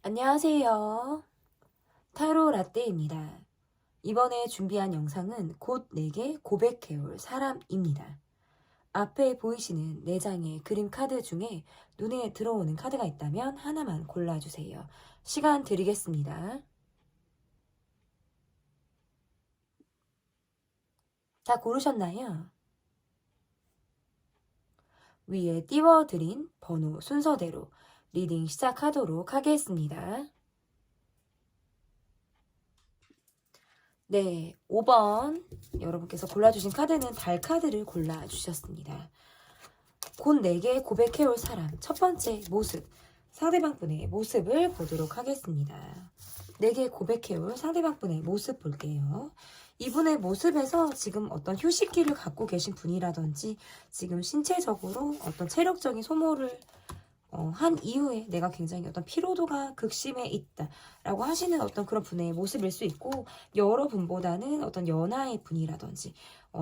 안녕하세요. 타로 라떼입니다. 이번에 준비한 영상은 곧 내게 고백해올 사람입니다. 앞에 보이시는 4장의 그림 카드 중에 눈에 들어오는 카드가 있다면 하나만 골라주세요. 시간 드리겠습니다. 다 고르셨나요? 위에 띄워드린 번호 순서대로 리딩 시작하도록 하겠습니다. 네, 5번 여러분께서 골라주신 카드는 달 카드를 골라주셨습니다. 곧 내게 고백해올 사람 첫 번째 모습, 상대방분의 모습을 보도록 하겠습니다. 내게 고백해올 상대방분의 모습 볼게요. 이분의 모습에서 지금 어떤 휴식기를 갖고 계신 분이라든지 지금 신체적으로 어떤 체력적인 소모를 한 이후에 내가 굉장히 어떤 피로도가 극심해 있다라고 하시는 어떤 그런 분의 모습일 수 있고, 여러분보다는 어떤 연하의 분이라든지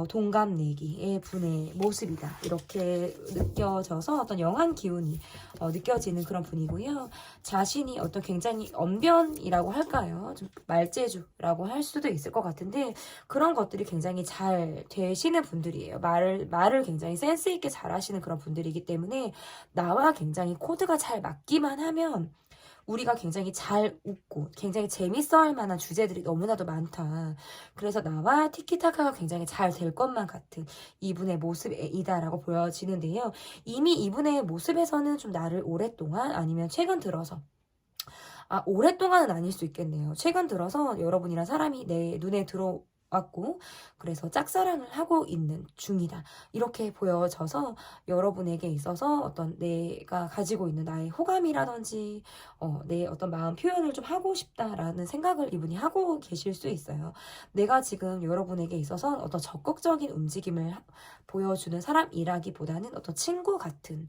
동갑내기의 분의 모습이다 이렇게 느껴져서 어떤 영한 기운이 느껴지는 그런 분이고요. 자신이 어떤 굉장히 언변이라고 할까요? 좀 말재주라고 할 수도 있을 것 같은데, 그런 것들이 굉장히 잘 되시는 분들이에요. 말을 굉장히 센스 있게 잘 하시는 그런 분들이기 때문에 나와 굉장히 코드가 잘 맞기만 하면 우리가 굉장히 잘 웃고 굉장히 재밌어 할 만한 주제들이 너무나도 많다. 그래서 나와 티키타카가 굉장히 잘 될 것만 같은 이분의 모습이다라고 보여지는데요. 이미 이분의 모습에서는 좀 나를 오랫동안, 아니면 최근 들어서, 오랫동안은 아닐 수 있겠네요. 최근 들어서 여러분이란 사람이 내 눈에 들어왔고, 그래서 짝사랑을 하고 있는 중이다 이렇게 보여져서 여러분에게 있어서 어떤 내가 가지고 있는 나의 호감이라든지 내 어떤 마음 표현을 좀 하고 싶다라는 생각을 이분이 하고 계실 수 있어요. 내가 지금 여러분에게 있어서 어떤 적극적인 움직임을 보여주는 사람이라기보다는 어떤 친구 같은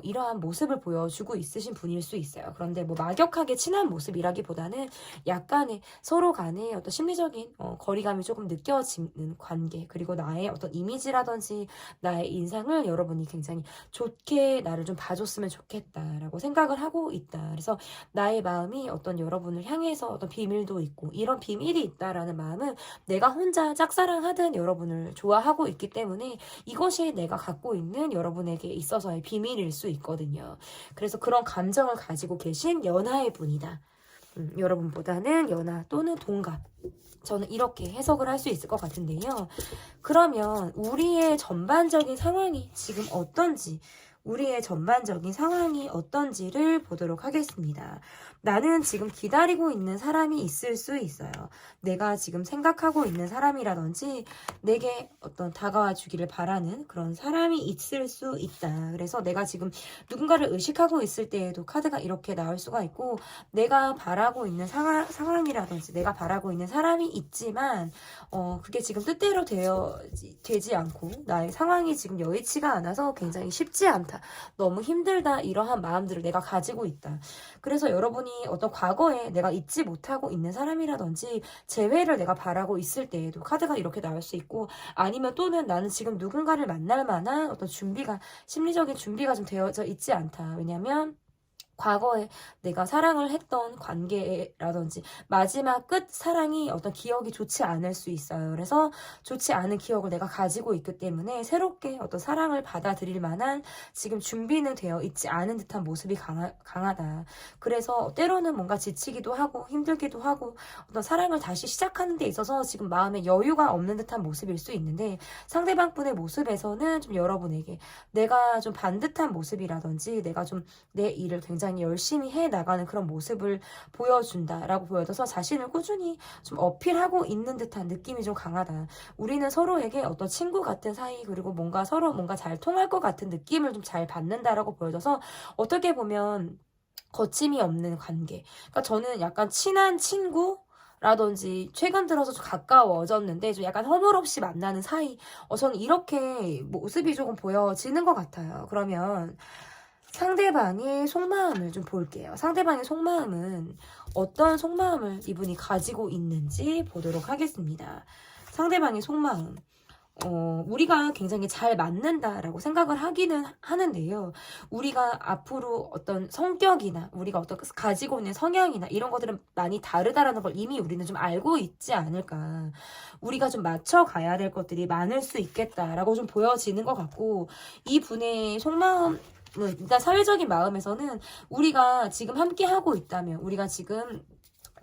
이러한 모습을 보여주고 있으신 분일 수 있어요. 그런데 뭐 막역하게 친한 모습이라기보다는 약간의 서로 간의 어떤 심리적인 거리감이 조금 느껴지는 관계, 그리고 나의 어떤 이미지라든지 나의 인상을 여러분이 굉장히 좋게 나를 좀 봐줬으면 좋겠다라고 생각을 하고 있다. 그래서 나의 마음이 어떤 여러분을 향해서 어떤 비밀도 있고, 이런 비밀이 있다라는 마음은 내가 혼자 짝사랑하든 여러분을 좋아하고 있기 때문에 이것이 내가 갖고 있는 여러분에게 있어서의 비밀일 수 있거든요. 그래서 그런 감정을 가지고 계신 연하의 분이다. 여러분보다는 연하 또는 동갑. 저는 이렇게 해석을 할 수 있을 것 같은데요. 그러면 우리의 전반적인 상황이 지금 어떤지, 우리의 전반적인 상황이 어떤지를 보도록 하겠습니다. 나는 지금 기다리고 있는 사람이 있을 수 있어요. 내가 지금 생각하고 있는 사람이라든지 내게 어떤 다가와 주기를 바라는 그런 사람이 있을 수 있다. 그래서 내가 지금 누군가를 의식하고 있을 때에도 카드가 이렇게 나올 수가 있고, 내가 바라고 있는 상황이라든지 내가 바라고 있는 사람이 있지만 그게 지금 뜻대로 되지 않고 나의 상황이 지금 여의치가 않아서 굉장히 쉽지 않다, 너무 힘들다, 이러한 마음들을 내가 가지고 있다. 그래서 여러분이 어떤 과거에 내가 잊지 못하고 있는 사람이라든지 재회를 내가 바라고 있을 때에도 카드가 이렇게 나올 수 있고, 아니면 또는 나는 지금 누군가를 만날 만한 어떤 심리적인 준비가 좀 되어져 있지 않다. 왜냐면 과거에 내가 사랑을 했던 관계라든지 마지막 끝 사랑이 어떤 기억이 좋지 않을 수 있어요. 그래서 좋지 않은 기억을 내가 가지고 있기 때문에 새롭게 어떤 사랑을 받아들일 만한 지금 준비는 되어 있지 않은 듯한 모습이 강하다. 그래서 때로는 뭔가 지치기도 하고 힘들기도 하고 어떤 사랑을 다시 시작하는 데 있어서 지금 마음에 여유가 없는 듯한 모습일 수 있는데, 상대방 분의 모습에서는 좀 여러분에게 내가 좀 반듯한 모습이라든지 내가 좀 내 일을 굉장히 열심히 해 나가는 그런 모습을 보여준다라고 보여져서 자신을 꾸준히 좀 어필하고 있는 듯한 느낌이 좀 강하다. 우리는 서로에게 어떤 친구 같은 사이, 그리고 서로 뭔가 잘 통할 것 같은 느낌을 좀 잘 받는다라고 보여져서 어떻게 보면 거침이 없는 관계. 그러니까 저는 약간 친한 친구 라든지 최근 들어서 좀 가까워졌는데 좀 약간 허물없이 만나는 사이, 저는 이렇게 모습이 조금 보여지는 것 같아요. 그러면 상대방의 속마음을 좀 볼게요. 상대방의 속마음은 어떤 속마음을 이분이 가지고 있는지 보도록 하겠습니다. 상대방의 속마음. 우리가 굉장히 잘 맞는다라고 생각을 하기는 하는데요. 우리가 앞으로 어떤 성격이나 우리가 어떤 가지고 있는 성향이나 이런 것들은 많이 다르다라는 걸 이미 우리는 좀 알고 있지 않을까. 우리가 좀 맞춰가야 될 것들이 많을 수 있겠다라고 좀 보여지는 것 같고, 이 분의 속마음, 일단 사회적인 마음에서는 우리가 지금 함께 하고 있다면, 우리가 지금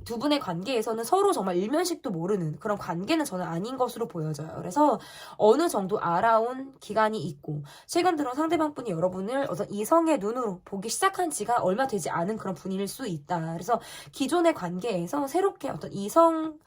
두 분의 관계에서는 서로 정말 일면식도 모르는 그런 관계는 저는 아닌 것으로 보여져요. 그래서 어느 정도 알아온 기간이 있고, 최근 들어 상대방 분이 여러분을 어떤 이성의 눈으로 보기 시작한 지가 얼마 되지 않은 그런 분일 수 있다. 그래서 기존의 관계에서 새롭게 어떤 이성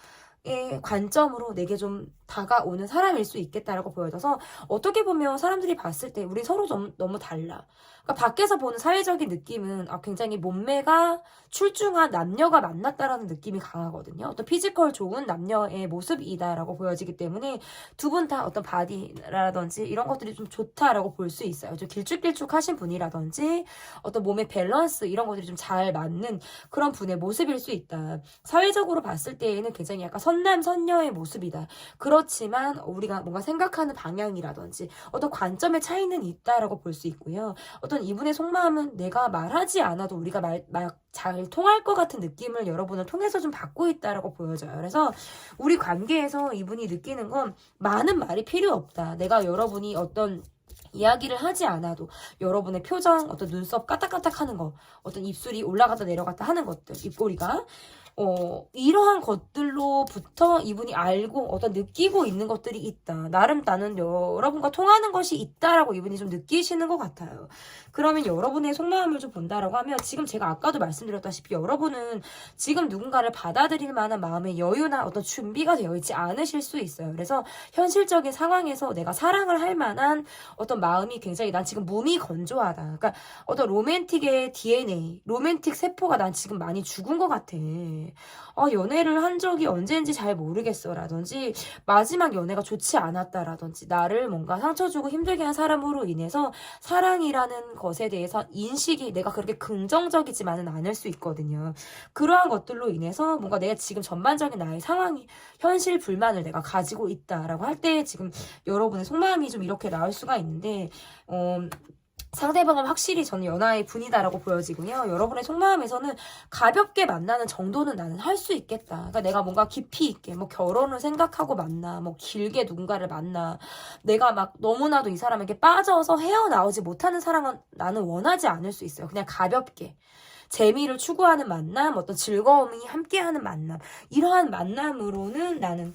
의 관점으로 내게 좀 다가오는 사람일 수 있겠다라고 보여져서, 어떻게 보면 사람들이 봤을 때 우리 서로 좀 너무 달라. 그러니까 밖에서 보는 사회적인 느낌은 굉장히 몸매가 출중한 남녀가 만났다라는 느낌이 강하거든요. 어떤 피지컬 좋은 남녀의 모습이다라고 보여지기 때문에 두 분 다 어떤 바디라든지 이런 것들이 좀 좋다라고 볼 수 있어요. 좀 길쭉길쭉하신 분이라든지 어떤 몸의 밸런스 이런 것들이 좀 잘 맞는 그런 분의 모습일 수 있다. 사회적으로 봤을 때에는 굉장히 약간 선남 선녀의 모습이다. 그렇지만 우리가 뭔가 생각하는 방향이라든지 어떤 관점의 차이는 있다라고 볼 수 있고요. 어떤 이분의 속마음은 내가 말하지 않아도 우리가 잘 통할 것 같은 느낌을 여러분을 통해서 좀 받고 있다라고 보여져요. 그래서 우리 관계에서 이분이 느끼는 건 많은 말이 필요 없다. 내가 여러분이 어떤 이야기를 하지 않아도 여러분의 표정, 어떤 눈썹 까딱까딱 하는 거, 어떤 입술이 올라갔다 내려갔다 하는 것들, 입꼬리가 이러한 것들로부터 이분이 알고 어떤 느끼고 있는 것들이 있다. 나름 나는 여러분과 통하는 것이 있다라고 이분이 좀 느끼시는 것 같아요. 그러면 여러분의 속마음을 좀 본다라고 하면, 지금 제가 아까도 말씀드렸다시피 여러분은 지금 누군가를 받아들일 만한 마음의 여유나 어떤 준비가 되어 있지 않으실 수 있어요. 그래서 현실적인 상황에서 내가 사랑을 할 만한 어떤 마음이 굉장히, 난 지금 몸이 건조하다. 그러니까 어떤 로맨틱의 DNA, 로맨틱 세포가 난 지금 많이 죽은 것 같아. 연애를 한 적이 언제인지 잘 모르겠어 라든지, 마지막 연애가 좋지 않았다라든지, 나를 뭔가 상처 주고 힘들게 한 사람으로 인해서 사랑이라는 것에 대해서 인식이 내가 그렇게 긍정적이지만은 않을 수 있거든요. 그러한 것들로 인해서 뭔가 내가 지금 전반적인 나의 상황이 현실 불만을 내가 가지고 있다라고 할 때 지금 여러분의 속마음이 좀 이렇게 나올 수가 있는데, 상대방은 확실히 저는 연하의 분이다라고 보여지고요. 여러분의 속마음에서는 가볍게 만나는 정도는 나는 할 수 있겠다. 그러니까 내가 뭔가 깊이 있게 뭐 결혼을 생각하고 만나, 뭐 길게 누군가를 만나, 내가 막 너무나도 이 사람에게 빠져서 헤어나오지 못하는 사랑은 나는 원하지 않을 수 있어요. 그냥 가볍게 재미를 추구하는 만남, 어떤 즐거움이 함께하는 만남, 이러한 만남으로는 나는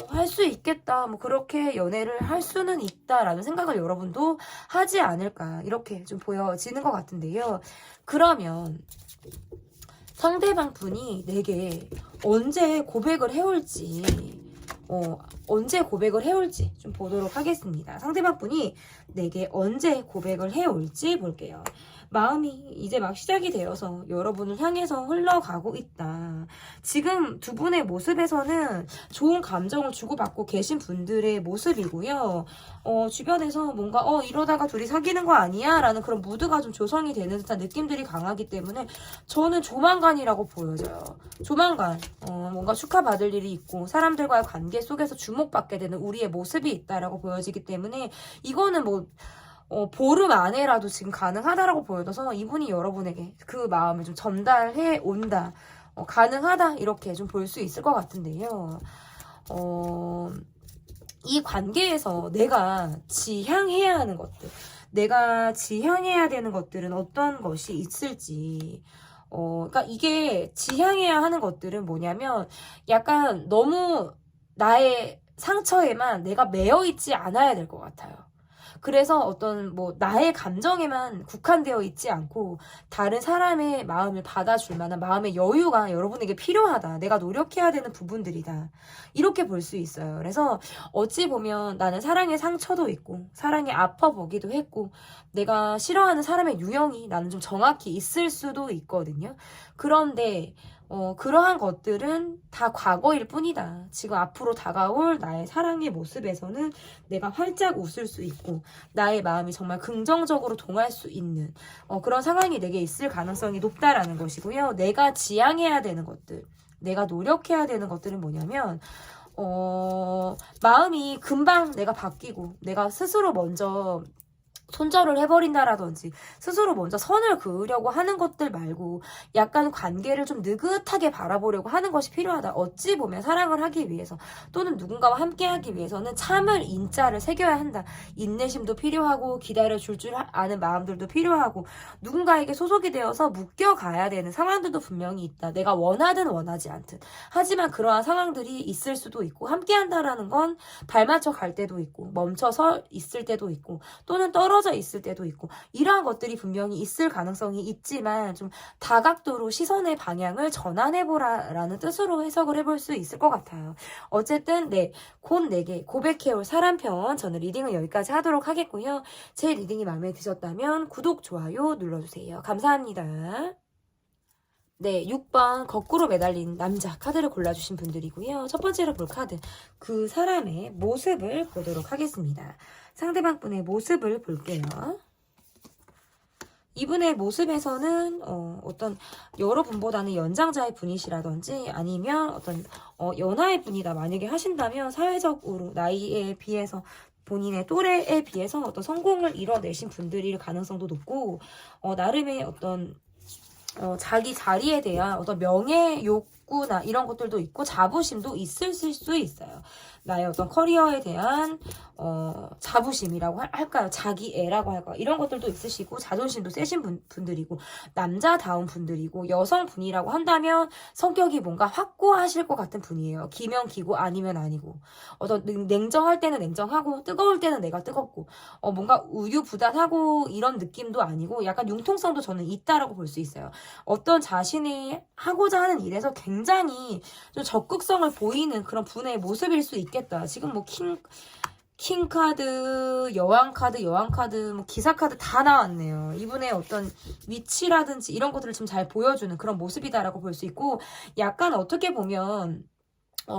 할 수 있겠다, 뭐 그렇게 연애를 할 수는 있다라는 생각을 여러분도 하지 않을까, 이렇게 좀 보여지는 것 같은데요. 그러면 상대방 분이 내게 언제 고백을 해올지, 언제 고백을 해올지 좀 보도록 하겠습니다. 상대방 분이 내게 언제 고백을 해올지 볼게요. 마음이 이제 막 시작이 되어서 여러분을 향해서 흘러가고 있다. 지금 두 분의 모습에서는 좋은 감정을 주고받고 계신 분들의 모습이고요. 주변에서 뭔가 이러다가 둘이 사귀는 거 아니야? 라는 그런 무드가 좀 조성이 되는 듯한 느낌들이 강하기 때문에 저는 조만간이라고 보여져요. 조만간 뭔가 축하받을 일이 있고 사람들과의 관계 속에서 주목받게 되는 우리의 모습이 있다라고 보여지기 때문에, 이거는 보름 안에라도 지금 가능하다라고 보여져서 이분이 여러분에게 그 마음을 좀 전달해 온다, 가능하다, 이렇게 좀 볼 수 있을 것 같은데요. 이 관계에서 내가 지향해야 하는 것들, 내가 지향해야 되는 것들은 어떤 것이 있을지, 그러니까 이게 지향해야 하는 것들은 뭐냐면, 약간 너무 나의 상처에만 내가 매여 있지 않아야 될 것 같아요. 그래서 어떤 나의 감정에만 국한되어 있지 않고 다른 사람의 마음을 받아줄 만한 마음의 여유가 여러분에게 필요하다. 내가 노력해야 되는 부분들이다. 이렇게 볼 수 있어요. 그래서 어찌 보면 나는 사랑의 상처도 있고 사랑에 아파보기도 했고 내가 싫어하는 사람의 유형이 나는 좀 정확히 있을 수도 있거든요. 그런데 그러한 것들은 다 과거일 뿐이다. 지금 앞으로 다가올 나의 사랑의 모습에서는 내가 활짝 웃을 수 있고 나의 마음이 정말 긍정적으로 동할 수 있는 그런 상황이 내게 있을 가능성이 높다라는 것이고요. 내가 지향해야 되는 것들, 내가 노력해야 되는 것들은 뭐냐면 마음이 금방 내가 바뀌고 내가 스스로 먼저 손절을 해버린다라든지 스스로 먼저 선을 그으려고 하는 것들 말고 약간 관계를 좀 느긋하게 바라보려고 하는 것이 필요하다. 어찌 보면 사랑을 하기 위해서 또는 누군가와 함께하기 위해서는 참을 인자를 새겨야 한다. 인내심도 필요하고 기다려줄 줄 아는 마음들도 필요하고 누군가에게 소속이 되어서 묶여가야 되는 상황들도 분명히 있다. 내가 원하든 원하지 않든. 하지만 그러한 상황들이 있을 수도 있고 함께한다라는 건 발맞춰 갈 때도 있고 멈춰서 있을 때도 있고 또는 떨어져 있을 때도 있고 이러한 것들이 분명히 있을 가능성이 있지만 좀 다각도로 시선의 방향을 전환해보라라는 뜻으로 해석을 해볼 수 있을 것 같아요. 어쨌든 곧 내게 고백해올 사람편 저는 리딩을 여기까지 하도록 하겠고요. 제 리딩이 마음에 드셨다면 구독, 좋아요 눌러주세요. 감사합니다. 네, 6번 거꾸로 매달린 남자 카드를 골라주신 분들이고요. 첫 번째로 볼 카드, 그 사람의 모습을 보도록 하겠습니다. 상대방 분의 모습을 볼게요. 이분의 모습에서는 어떤 여러분보다는 연장자의 분이시라든지 아니면 어떤 연하의 분이다 만약에 하신다면 사회적으로 나이에 비해서 본인의 또래에 비해서 어떤 성공을 이뤄내신 분들일 가능성도 높고 나름의 어떤 자기 자리에 대한 어떤 명예 욕구나 이런 것들도 있고 자부심도 있을 수 있어요. 나의 어떤 커리어에 대한 자부심이라고 할까요? 자기애라고 할까요? 이런 것들도 있으시고 자존심도 세신 분들이고 남자다운 분들이고 여성분이라고 한다면 성격이 뭔가 확고하실 것 같은 분이에요. 기면 기고 아니면 아니고 어떤 냉정할 때는 냉정하고 뜨거울 때는 내가 뜨겁고 뭔가 우유부단하고 이런 느낌도 아니고 약간 융통성도 저는 있다라고 볼 수 있어요. 어떤 자신이 하고자 하는 일에서 굉장히 좀 적극성을 보이는 그런 분의 모습일 수 있겠다. 지금 뭐 킹 카드, 여왕 카드, 뭐 기사 카드 다 나왔네요. 이분의 어떤 위치라든지 이런 것들을 좀 잘 보여주는 그런 모습이다라고 볼 수 있고 약간 어떻게 보면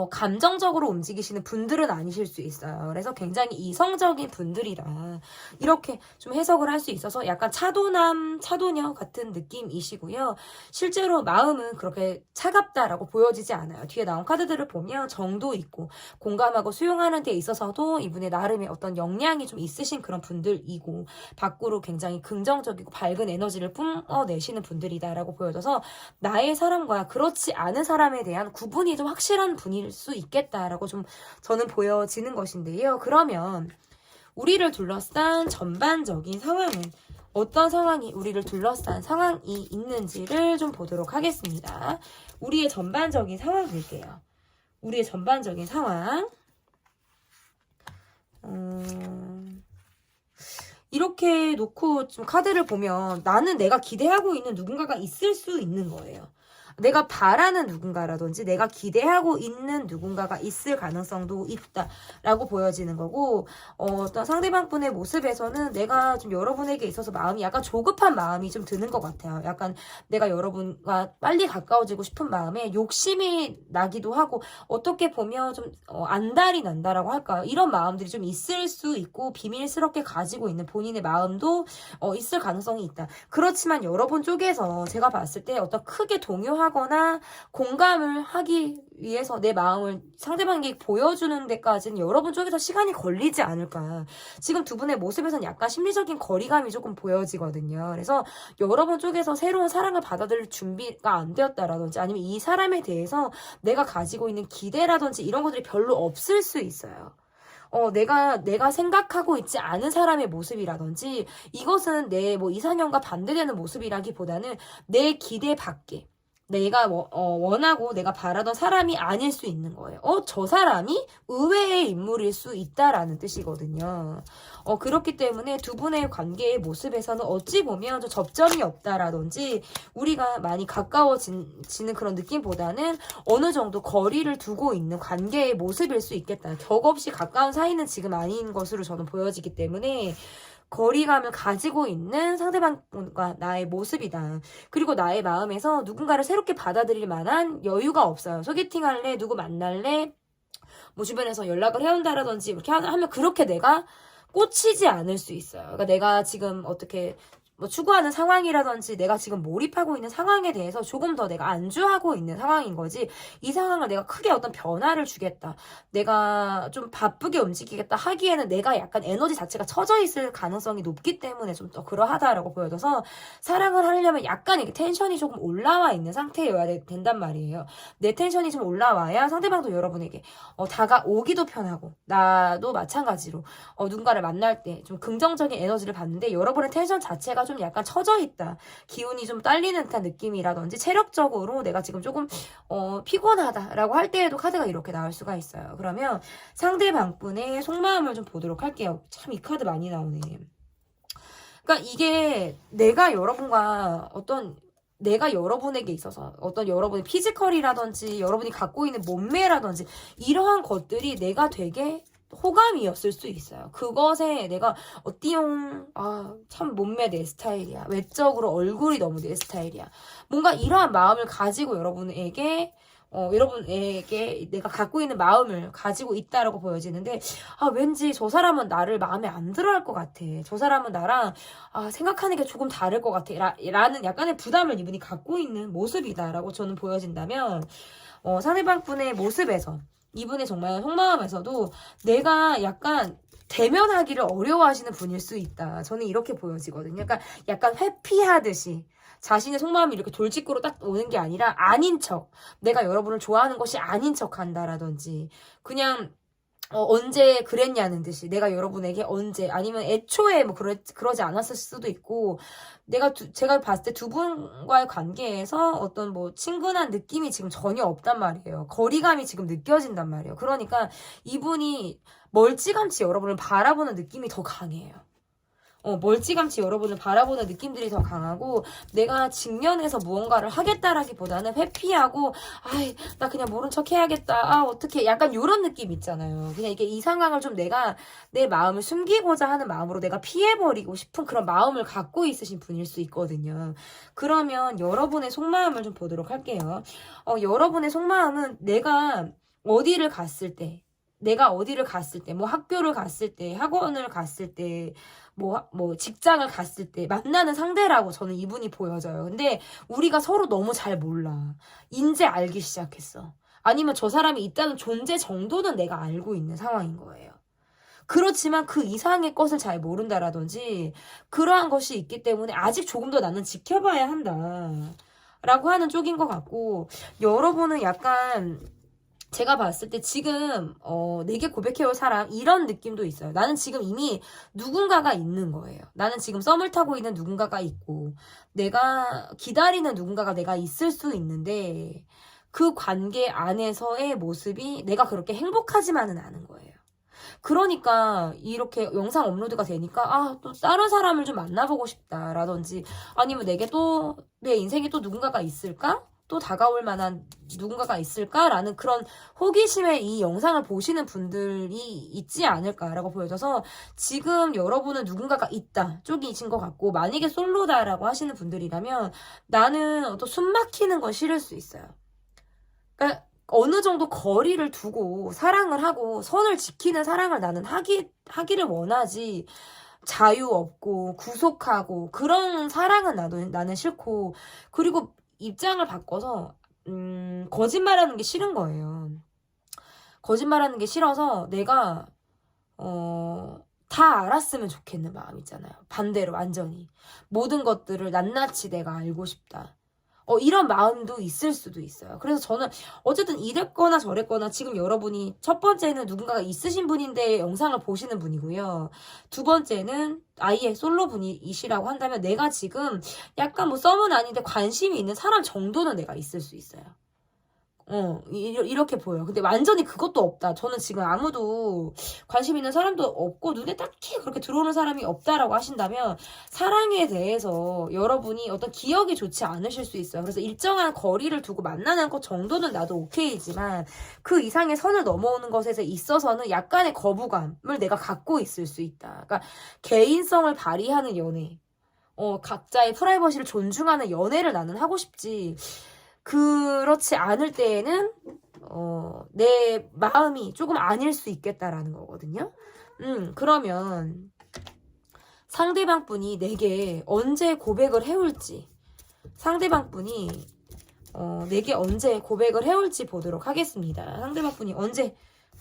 감정적으로 움직이시는 분들은 아니실 수 있어요. 그래서 굉장히 이성적인 분들이라 이렇게 좀 해석을 할 수 있어서 약간 차도남, 차도녀 같은 느낌이시고요. 실제로 마음은 그렇게 차갑다라고 보여지지 않아요. 뒤에 나온 카드들을 보면 정도 있고 공감하고 수용하는 데 있어서도 이분의 나름의 어떤 역량이 좀 있으신 그런 분들이고 밖으로 굉장히 긍정적이고 밝은 에너지를 뿜어내시는 분들이다라고 보여져서 나의 사람과 그렇지 않은 사람에 대한 구분이 좀 확실한 분일 수 있겠다라고 좀 저는 보여지는 것인데요. 그러면 우리를 둘러싼 전반적인 상황은 어떤 상황이 우리를 둘러싼 상황이 있는지를 좀 보도록 하겠습니다. 우리의 전반적인 상황 볼게요. 우리의 전반적인 상황 이렇게 놓고 좀 카드를 보면 나는 내가 기대하고 있는 누군가가 있을 수 있는 거예요. 내가 바라는 누군가라든지 내가 기대하고 있는 누군가가 있을 가능성도 있다라고 보여지는 거고 어떤 상대방 분의 모습에서는 내가 좀 여러분에게 있어서 마음이 약간 조급한 마음이 좀 드는 것 같아요. 약간 내가 여러분과 빨리 가까워지고 싶은 마음에 욕심이 나기도 하고 어떻게 보면 좀 안달이 난다라고 할까요? 이런 마음들이 좀 있을 수 있고 비밀스럽게 가지고 있는 본인의 마음도 있을 가능성이 있다. 그렇지만 여러분 쪽에서 제가 봤을 때 어떤 크게 동요하거나 공감을 하기 위해서 내 마음을 상대방에게 보여주는 데까지는 여러분 쪽에서 시간이 걸리지 않을까. 지금 두 분의 모습에서는 약간 심리적인 거리감이 조금 보여지거든요. 그래서 여러분 쪽에서 새로운 사랑을 받아들일 준비가 안 되었다라든지 아니면 이 사람에 대해서 내가 가지고 있는 기대라든지 이런 것들이 별로 없을 수 있어요. 내가 생각하고 있지 않은 사람의 모습이라든지 이것은 내 뭐 이상형과 반대되는 모습이라기보다는 내 기대 밖에 내가 원하고 내가 바라던 사람이 아닐 수 있는 거예요. 저 사람이 의외의 인물일 수 있다라는 뜻이거든요. 그렇기 때문에 두 분의 관계의 모습에서는 어찌 보면 좀 접점이 없다라든지 우리가 많이 가까워지는 그런 느낌보다는 어느 정도 거리를 두고 있는 관계의 모습일 수 있겠다. 격없이 가까운 사이는 지금 아닌 것으로 저는 보여지기 때문에 거리감을 가지고 있는 상대방과 나의 모습이다. 그리고 나의 마음에서 누군가를 새롭게 받아들일 만한 여유가 없어요. 소개팅할래? 누구 만날래? 뭐 주변에서 연락을 해온다라든지 이렇게 하면 그렇게 내가 꽂히지 않을 수 있어요. 그러니까 내가 지금 어떻게 뭐 추구하는 상황이라든지 내가 지금 몰입하고 있는 상황에 대해서 조금 더 내가 안주하고 있는 상황인 거지, 이 상황을 내가 크게 어떤 변화를 주겠다, 내가 좀 바쁘게 움직이겠다 하기에는 내가 약간 에너지 자체가 처져 있을 가능성이 높기 때문에 좀 더 그러하다라고 보여져서, 사랑을 하려면 약간 이게 텐션이 조금 올라와 있는 상태여야 된단 말이에요. 내 텐션이 좀 올라와야 상대방도 여러분에게 다가오기도 편하고, 나도 마찬가지로 누군가를 만날 때 좀 긍정적인 에너지를 받는데, 여러분의 텐션 자체가 좀 약간 처져 있다, 기운이 좀 딸리는 듯한 느낌이라든지 체력적으로 내가 지금 조금 피곤하다라고 할 때에도 카드가 이렇게 나올 수가 있어요. 그러면 상대방분의 속마음을 좀 보도록 할게요. 참 이 카드 많이 나오네. 그러니까 이게 내가 여러분에게 있어서 어떤 여러분의 피지컬이라든지 여러분이 갖고 있는 몸매라든지 이러한 것들이 내가 되게 호감이었을 수 있어요. 그것에 내가 띠용, 참 몸매 내 스타일이야, 외적으로 얼굴이 너무 내 스타일이야, 뭔가 이러한 마음을 가지고 여러분에게 내가 갖고 있는 마음을 가지고 있다라고 보여지는데, 왠지 저 사람은 나를 마음에 안 들어 할 것 같아, 저 사람은 나랑 생각하는 게 조금 다를 것 같아 라는 약간의 부담을 이분이 갖고 있는 모습이다라고 저는 보여진다면, 상대방 분의 모습에서, 이분의 정말 속마음에서도 내가 약간 대면하기를 어려워하시는 분일 수 있다, 저는 이렇게 보여지거든요. 그러니까 약간 회피하듯이 자신의 속마음이 이렇게 돌직구로 딱 오는 게 아니라 아닌 척, 내가 여러분을 좋아하는 것이 아닌 척 한다라든지, 그냥 언제 그랬냐는 듯이 내가 여러분에게 언제, 아니면 애초에 뭐 그러지 않았을 수도 있고, 제가 봤을 때 두 분과의 관계에서 어떤 뭐 친근한 느낌이 지금 전혀 없단 말이에요. 거리감이 지금 느껴진단 말이에요. 그러니까 이분이 멀찌감치 여러분을 바라보는 느낌이 더 강해요. 멀찌감치 여러분을 바라보는 느낌들이 더 강하고, 내가 직면해서 무언가를 하겠다라기보다는 회피하고, 나 그냥 모른 척 해야겠다, 어떻게, 약간 요런 느낌 있잖아요. 그냥 이게 이 상황을 좀 내가 내 마음을 숨기고자 하는 마음으로 내가 피해버리고 싶은 그런 마음을 갖고 있으신 분일 수 있거든요. 그러면 여러분의 속마음을 좀 보도록 할게요. 여러분의 속마음은 내가 어디를 갔을 때, 뭐 학교를 갔을 때, 학원을 갔을 때, 뭐 직장을 갔을 때 만나는 상대라고 저는 이분이 보여져요. 근데 우리가 서로 너무 잘 몰라. 이제 알기 시작했어. 아니면 저 사람이 있다는 존재 정도는 내가 알고 있는 상황인 거예요. 그렇지만 그 이상의 것을 잘 모른다라든지 그러한 것이 있기 때문에 아직 조금 더 나는 지켜봐야 한다 라고 하는 쪽인 것 같고, 여러분은 약간 제가 봤을 때 지금 내게 고백해올 사람, 이런 느낌도 있어요. 나는 지금 이미 누군가가 있는 거예요. 나는 지금 썸을 타고 있는 누군가가 있고, 내가 기다리는 누군가가 내가 있을 수 있는데, 그 관계 안에서의 모습이 내가 그렇게 행복하지만은 않은 거예요. 그러니까 이렇게 영상 업로드가 되니까 또 다른 사람을 좀 만나보고 싶다라든지, 아니면 내게 또 내 인생에 또 누군가가 있을까? 또 다가올 만한 누군가가 있을까라는 그런 호기심에 이 영상을 보시는 분들이 있지 않을까라고 보여져서, 지금 여러분은 누군가가 있다 쪽이신 것 같고, 만약에 솔로다라고 하시는 분들이라면 나는 어떤 숨 막히는 건 싫을 수 있어요. 그러니까 어느 정도 거리를 두고 사랑을 하고 선을 지키는 사랑을 나는 하기를 원하지, 자유 없고 구속하고 그런 사랑은 나는 싫고, 그리고 입장을 바꿔서 거짓말하는 게 싫은 거예요. 거짓말하는 게 싫어서 내가 다 알았으면 좋겠는 마음 있잖아요. 반대로 완전히 모든 것들을 낱낱이 내가 알고 싶다. 이런 마음도 있을 수도 있어요. 그래서 저는 어쨌든 이랬거나 저랬거나 지금 여러분이 첫 번째는 누군가가 있으신 분인데 영상을 보시는 분이고요. 두 번째는 아예 솔로 분이시라고 한다면 내가 지금 약간 뭐 썸은 아닌데 관심이 있는 사람 정도는 내가 있을 수 있어요. 이렇게 보여요. 근데 완전히 그것도 없다, 저는 지금 아무도 관심 있는 사람도 없고 눈에 딱히 그렇게 들어오는 사람이 없다라고 하신다면, 사랑에 대해서 여러분이 어떤 기억이 좋지 않으실 수 있어요. 그래서 일정한 거리를 두고 만나는 것 정도는 나도 오케이지만, 그 이상의 선을 넘어오는 것에 있어서는 약간의 거부감을 내가 갖고 있을 수 있다. 그러니까 개인성을 발휘하는 연애, 각자의 프라이버시를 존중하는 연애를 나는 하고 싶지, 그렇지 않을 때에는 내 마음이 조금 아닐 수 있겠다라는 거거든요. 그러면 상대방 분이 내게 언제 고백을 해올지, 상대방 분이 내게 언제 고백을 해올지 보도록 하겠습니다. 상대방 분이 언제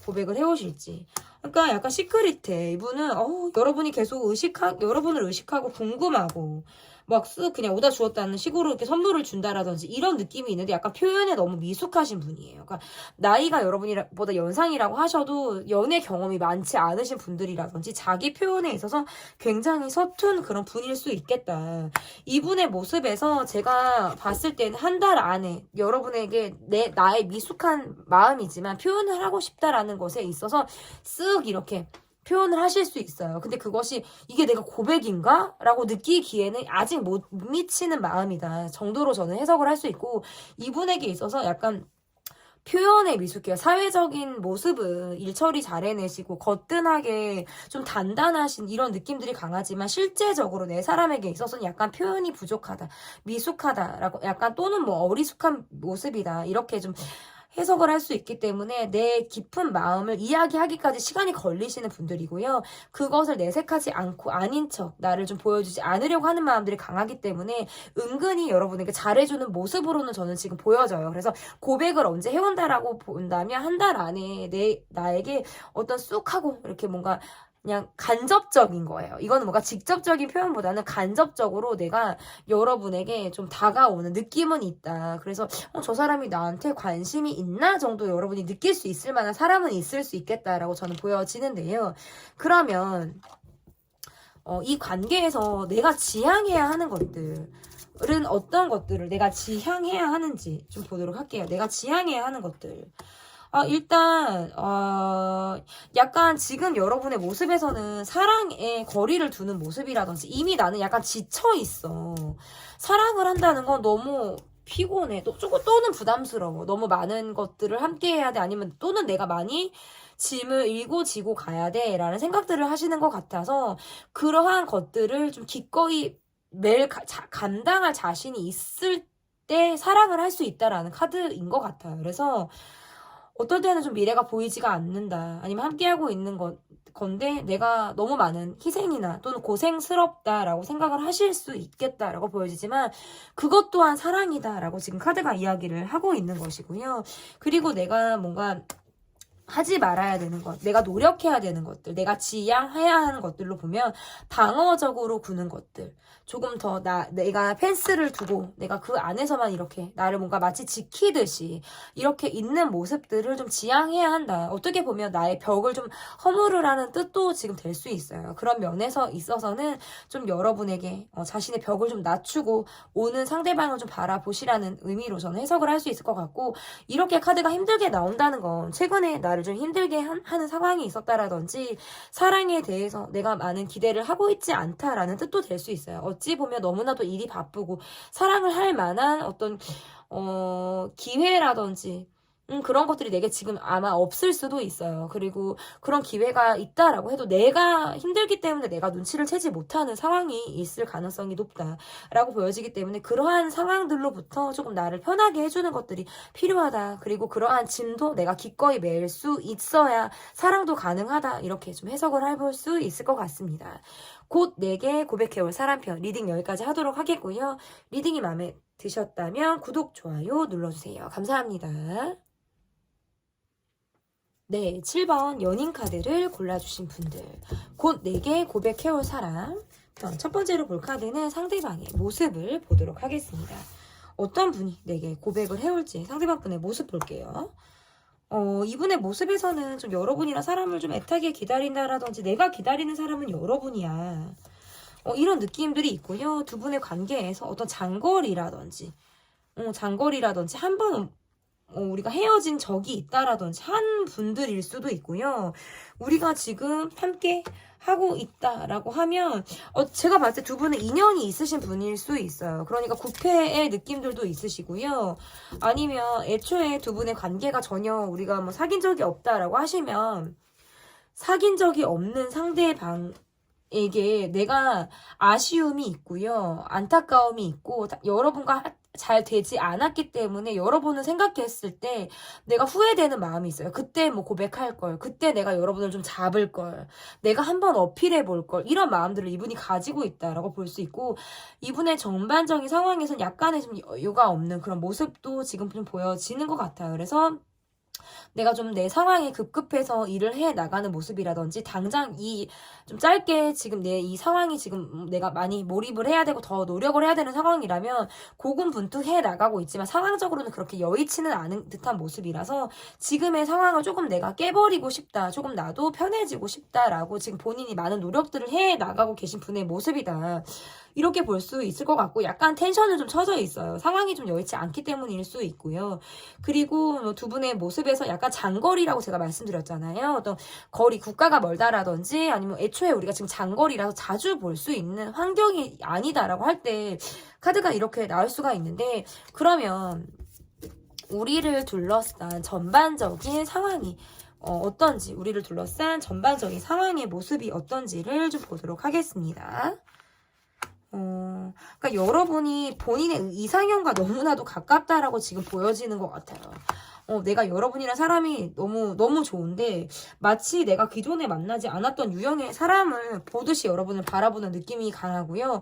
고백을 해오실지. 그러니까 약간 시크릿해. 이분은 여러분이 계속 여러분을 의식하고 궁금하고 막 쓱 그냥 오다 주었다는 식으로 이렇게 선물을 준다라든지 이런 느낌이 있는데 약간 표현에 너무 미숙하신 분이에요. 그러니까 나이가 여러분보다 연상이라고 하셔도 연애 경험이 많지 않으신 분들이라든지 자기 표현에 있어서 굉장히 서툰 그런 분일 수 있겠다. 이분의 모습에서 제가 봤을 때는 한 달 안에 여러분에게 나의 미숙한 마음이지만 표현을 하고 싶다라는 것에 있어서 쓱 이렇게 표현을 하실 수 있어요. 근데 그것이 이게 내가 고백인가? 라고 느끼기에는 아직 못 미치는 마음이다 정도로 저는 해석을 할 수 있고, 이분에게 있어서 약간 표현에 미숙해요. 사회적인 모습은 일처리 잘 해내시고 거뜬하게 좀 단단하신 이런 느낌들이 강하지만 실제적으로 내 사람에게 있어서는 약간 표현이 부족하다, 미숙하다라고, 약간 또는 뭐 어리숙한 모습이다, 이렇게 좀 해석을 할 수 있기 때문에 내 깊은 마음을 이야기하기까지 시간이 걸리시는 분들이고요. 그것을 내색하지 않고 아닌 척 나를 좀 보여주지 않으려고 하는 마음들이 강하기 때문에 은근히 여러분에게 잘해주는 모습으로는 저는 지금 보여져요. 그래서 고백을 언제 해온다라고 본다면 한 달 안에 나에게 어떤 쑥 하고 이렇게 뭔가 그냥 간접적인 거예요. 이거는 뭔가 직접적인 표현보다는 간접적으로 내가 여러분에게 좀 다가오는 느낌은 있다. 그래서 저 사람이 나한테 관심이 있나 정도 여러분이 느낄 수 있을 만한 사람은 있을 수 있겠다라고 저는 보여지는데요. 그러면 이 관계에서 내가 지향해야 하는 것들은 어떤 것들을 내가 지향해야 하는지 좀 보도록 할게요. 내가 지향해야 하는 것들. 일단 약간 지금 여러분의 모습에서는 사랑에 거리를 두는 모습이라든지 이미 나는 약간 지쳐 있어. 사랑을 한다는 건 너무 피곤해. 또는 부담스러워. 너무 많은 것들을 함께 해야 돼. 아니면 또는 내가 많이 짐을 일고 지고 가야 돼. 라는 생각들을 하시는 것 같아서 그러한 것들을 좀 기꺼이 매일 감당할 자신이 있을 때 사랑을 할 수 있다라는 카드인 것 같아요. 그래서 어떨 때는 좀 미래가 보이지가 않는다. 아니면 함께하고 있는 건데 내가 너무 많은 희생이나 또는 고생스럽다라고 생각을 하실 수 있겠다라고 보여지지만 그것 또한 사랑이다라고 지금 카드가 이야기를 하고 있는 것이고요. 그리고 내가 뭔가 하지 말아야 되는 것, 내가 노력해야 되는 것들, 내가 지향해야 하는 것들로 보면 방어적으로 구는 것들, 조금 더 내가 펜스를 두고 내가 그 안에서만 이렇게 나를 뭔가 마치 지키듯이 이렇게 있는 모습들을 좀 지향해야 한다. 어떻게 보면 나의 벽을 좀 허물으라는 뜻도 지금 될 수 있어요. 그런 면에서 있어서는 좀 여러분에게 자신의 벽을 좀 낮추고 오는 상대방을 좀 바라보시라는 의미로 저는 해석을 할 수 있을 것 같고, 이렇게 카드가 힘들게 나온다는 건 최근에 나를 좀 힘들게 하는 상황이 있었다라든지 사랑에 대해서 내가 많은 기대를 하고 있지 않다라는 뜻도 될 수 있어요. 어찌 보면 너무나도 일이 바쁘고 사랑을 할 만한 어떤 기회라든지 그런 것들이 내게 지금 아마 없을 수도 있어요. 그리고 그런 기회가 있다라고 해도 내가 힘들기 때문에 내가 눈치를 채지 못하는 상황이 있을 가능성이 높다라고 보여지기 때문에 그러한 상황들로부터 조금 나를 편하게 해주는 것들이 필요하다. 그리고 그러한 짐도 내가 기꺼이 매일 수 있어야 사랑도 가능하다. 이렇게 좀 해석을 해볼 수 있을 것 같습니다. 곧 내게 고백해올 사람편 리딩 여기까지 하도록 하겠고요. 리딩이 마음에 드셨다면 구독, 좋아요 눌러주세요. 감사합니다. 네, 7번 연인 카드를 골라주신 분들, 곧 내게 고백해올 사람. 첫 번째로 볼 카드는 상대방의 모습을 보도록 하겠습니다. 어떤 분이 내게 고백을 해올지 상대방 분의 모습 볼게요. 이분의 모습에서는 좀 여러분이랑 사람을 좀 애타게 기다린다라든지 내가 기다리는 사람은 여러분이야. 이런 느낌들이 있고요. 두 분의 관계에서 어떤 장거리라든지 한번 우리가 헤어진 적이 있다라든지 한 분들일 수도 있고요. 우리가 지금 함께 하고 있다라고 하면 제가 봤을 때 두 분은 인연이 있으신 분일 수 있어요. 그러니까 구패의 느낌들도 있으시고요. 아니면 애초에 두 분의 관계가 전혀 우리가 뭐 사귄 적이 없다라고 하시면 사귄 적이 없는 상대방에게 내가 아쉬움이 있고요. 안타까움이 있고 여러분과 잘 되지 않았기 때문에 여러분을 생각했을 때 내가 후회되는 마음이 있어요. 그때 뭐 고백할 걸, 그때 내가 여러분을 좀 잡을 걸, 내가 한번 어필해 볼 걸, 이런 마음들을 이분이 가지고 있다라고 볼 수 있고, 이분의 전반적인 상황에선 약간의 좀 여유가 없는 그런 모습도 지금 좀 보여지는 것 같아요. 그래서 내가 좀 내 상황이 급급해서 일을 해 나가는 모습이라든지, 당장 이 좀 짧게 지금 내 이 상황이 지금 내가 많이 몰입을 해야 되고 더 노력을 해야 되는 상황이라면 고군분투해 나가고 있지만 상황적으로는 그렇게 여의치는 않은 듯한 모습이라서 지금의 상황을 조금 내가 깨버리고 싶다, 조금 나도 편해지고 싶다라고 지금 본인이 많은 노력들을 해 나가고 계신 분의 모습이다, 이렇게 볼 수 있을 것 같고, 약간 텐션을 좀 쳐져 있어요. 상황이 좀 여의치 않기 때문일 수 있고요. 그리고 두 분의 모습에서 약간 장거리라고 제가 말씀드렸잖아요. 어떤 거리, 국가가 멀다라든지 아니면 애초에 우리가 지금 장거리라서 자주 볼 수 있는 환경이 아니다라고 할 때 카드가 이렇게 나올 수가 있는데, 그러면 우리를 둘러싼 전반적인 상황이 어떤지, 우리를 둘러싼 전반적인 상황의 모습이 어떤지를 좀 보도록 하겠습니다. 그러니까 여러분이 본인의 이상형과 너무나도 가깝다라고 지금 보여지는 것 같아요. 내가 여러분이란 사람이 너무 좋은데 마치 내가 기존에 만나지 않았던 유형의 사람을 보듯이 여러분을 바라보는 느낌이 강하고요.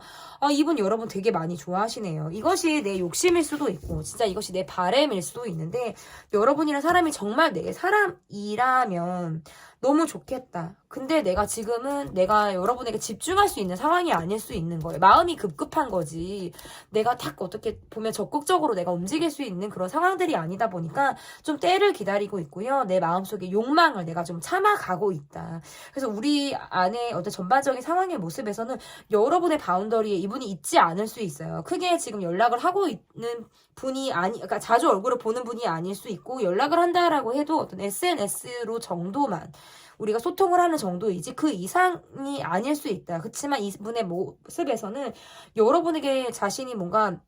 이분 여러분 되게 많이 좋아하시네요. 이것이 내 욕심일 수도 있고 진짜 이것이 내 바램일 수도 있는데, 여러분이란 사람이 정말 내 사람이라면 너무 좋겠다. 근데 내가 지금은 내가 여러분에게 집중할 수 있는 상황이 아닐 수 있는 거예요. 마음이 급급한 거지. 내가 딱 어떻게 보면 적극적으로 내가 움직일 수 있는 그런 상황들이 아니다 보니까 좀 때를 기다리고 있고요. 내 마음속에 욕망을 내가 좀 참아가고 있다. 그래서 우리 안에 어떤 전반적인 상황의 모습에서는 여러분의 바운더리에 이분이 있지 않을 수 있어요. 크게 지금 연락을 하고 있는 분이 그러니까 자주 얼굴을 보는 분이 아닐 수 있고, 연락을 한다라고 해도 어떤 SNS로 정도만 우리가 소통을 하는 정도이지 그 이상이 아닐 수 있다. 그렇지만 이분의 모습에서는 여러분에게 자신이 뭔가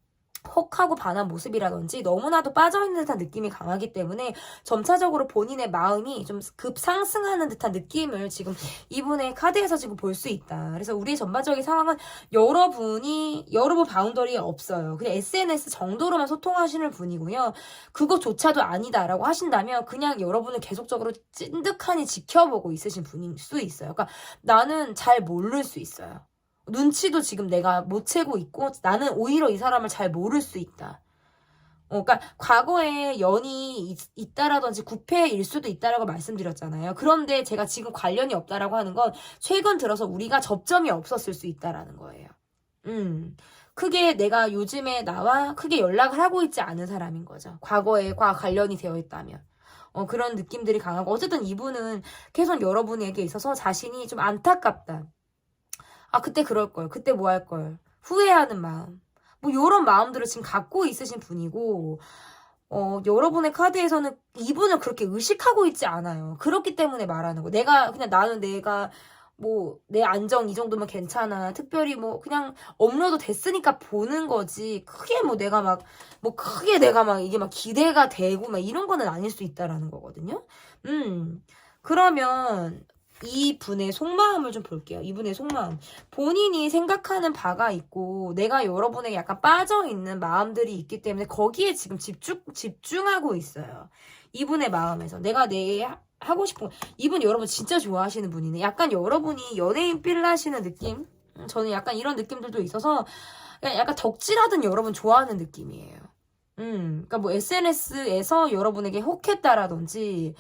혹하고 반한 모습이라든지 너무나도 빠져있는 듯한 느낌이 강하기 때문에 점차적으로 본인의 마음이 좀 급상승하는 듯한 느낌을 지금 이분의 카드에서 지금 볼 수 있다. 그래서 우리의 전반적인 상황은 여러분 바운더리에 없어요. 그냥 SNS 정도로만 소통하시는 분이고요. 그것조차도 아니다라고 하신다면 그냥 여러분을 계속적으로 찐득하니 지켜보고 있으신 분일 수 있어요. 그러니까 나는 잘 모를 수 있어요. 눈치도 지금 내가 못 채고 있고 나는 오히려 이 사람을 잘 모를 수 있다. 그러니까 과거에 연이 있다라든지 구패일 수도 있다라고 말씀드렸잖아요. 그런데 제가 지금 관련이 없다라고 하는 건 최근 들어서 우리가 접점이 없었을 수 있다라는 거예요. 크게 내가 요즘에 나와 크게 연락을 하고 있지 않은 사람인 거죠. 과거에과 관련이 되어 있다면. 그런 느낌들이 강하고, 어쨌든 이분은 계속 여러분에게 있어서 자신이 좀 안타깝다. 그때 그럴 걸, 그때 뭐 할 걸, 후회하는 마음, 뭐 요런 마음들을 지금 갖고 있으신 분이고, 여러분의 카드에서는 이분을 그렇게 의식하고 있지 않아요. 그렇기 때문에 말하는 거. 나는 내가 뭐 내 안정 이 정도면 괜찮아, 특별히 뭐 그냥 업로드 됐으니까 보는 거지, 크게 뭐 내가 막 이게 막 기대가 되고 막 이런 거는 아닐 수 있다라는 거거든요. 그러면 이분의 속마음을 좀 볼게요. 이분의 속마음. 본인이 생각하는 바가 있고 내가 여러분에게 약간 빠져있는 마음들이 있기 때문에 거기에 지금 집중하고 있어요. 이분의 마음에서 내가 하고 싶은 거. 이분 여러분 진짜 좋아하시는 분이네. 약간 여러분이 연예인 필 하시는 느낌? 저는 약간 이런 느낌들도 있어서 약간 덕질하던 여러분 좋아하는 느낌이에요. 그러니까 뭐 SNS에서 여러분에게 혹했다라든지,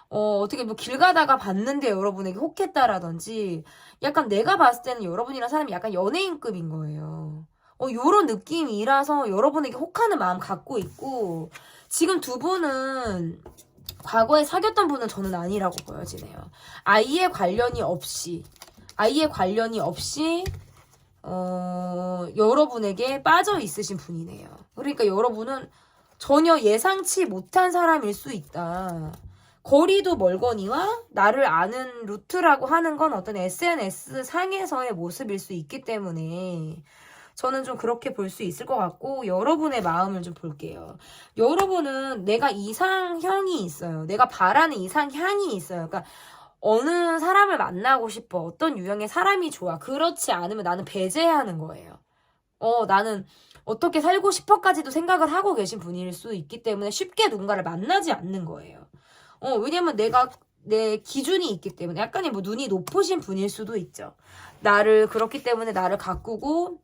어떻게 뭐 길 가다가 봤는데 여러분에게 혹했다라든지, 약간 내가 봤을 때는 여러분이랑 사람이 약간 연예인급인 거예요. 요런 느낌이라서 여러분에게 혹하는 마음 갖고 있고, 지금 두 분은 과거에 사귀었던 분은 저는 아니라고 보여지네요. 아이에 관련이 없이 여러분에게 빠져 있으신 분이네요. 그러니까 여러분은 전혀 예상치 못한 사람일 수 있다. 거리도 멀거니와 나를 아는 루트라고 하는 건 어떤 SNS 상에서의 모습일 수 있기 때문에 저는 좀 그렇게 볼 수 있을 것 같고, 여러분의 마음을 좀 볼게요. 여러분은 내가 이상형이 있어요. 내가 바라는 이상향이 있어요. 그러니까 어느 사람을 만나고 싶어. 어떤 유형의 사람이 좋아. 그렇지 않으면 나는 배제하는 거예요. 나는 어떻게 살고 싶어까지도 생각을 하고 계신 분일 수 있기 때문에 쉽게 누군가를 만나지 않는 거예요. 왜냐면 내 기준이 있기 때문에 약간의 뭐 눈이 높으신 분일 수도 있죠. 그렇기 때문에 나를 가꾸고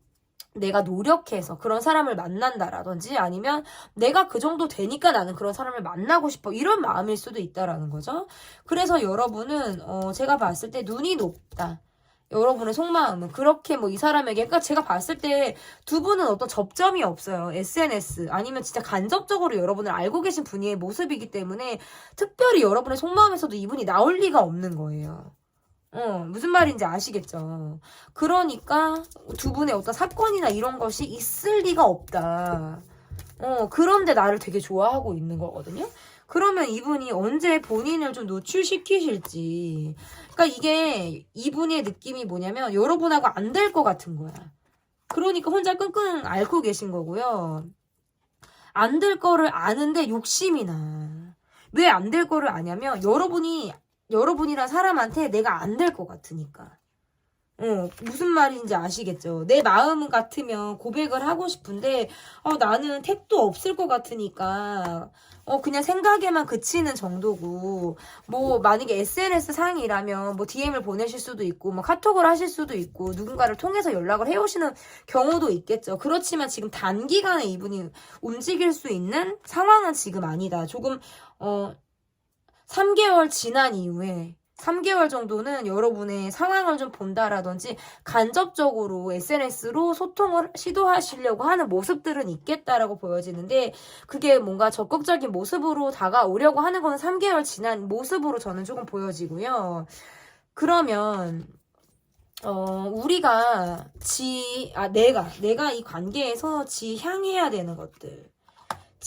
내가 노력해서 그런 사람을 만난다라든지 아니면 내가 그 정도 되니까 나는 그런 사람을 만나고 싶어 이런 마음일 수도 있다라는 거죠. 그래서 여러분은 제가 봤을 때 눈이 높다. 여러분의 속마음은 그렇게 뭐 이 사람에게 그러니까 제가 봤을 때 두 분은 어떤 접점이 없어요. SNS 아니면 진짜 간접적으로 여러분을 알고 계신 분의 모습이기 때문에 특별히 여러분의 속마음에서도 이분이 나올 리가 없는 거예요. 무슨 말인지 아시겠죠? 그러니까 두 분의 어떤 사건이나 이런 것이 있을 리가 없다. 그런데 나를 되게 좋아하고 있는 거거든요? 그러면 이분이 언제 본인을 좀 노출시키실지. 그러니까 이게 이분의 느낌이 뭐냐면 여러분하고 안 될 것 같은 거야. 그러니까 혼자 끙끙 앓고 계신 거고요. 안 될 거를 아는데 욕심이 나. 왜 안 될 거를 아냐면 여러분이란 사람한테 내가 안 될 것 같으니까. 무슨 말인지 아시겠죠? 내 마음 같으면 고백을 하고 싶은데, 나는 택도 없을 것 같으니까, 그냥 생각에만 그치는 정도고, 뭐, 만약에 SNS 상이라면, 뭐, DM을 보내실 수도 있고, 뭐, 카톡을 하실 수도 있고, 누군가를 통해서 연락을 해오시는 경우도 있겠죠. 그렇지만 지금 단기간에 이분이 움직일 수 있는 상황은 지금 아니다. 조금, 3개월 지난 이후에 3개월 정도는 여러분의 상황을 좀 본다라든지 간접적으로 SNS로 소통을 시도하시려고 하는 모습들은 있겠다라고 보여지는데 그게 뭔가 적극적인 모습으로 다가오려고 하는 거는 3개월 지난 모습으로 저는 조금 보여지고요. 그러면 우리가 내가 이 관계에서 지향해야 되는 것들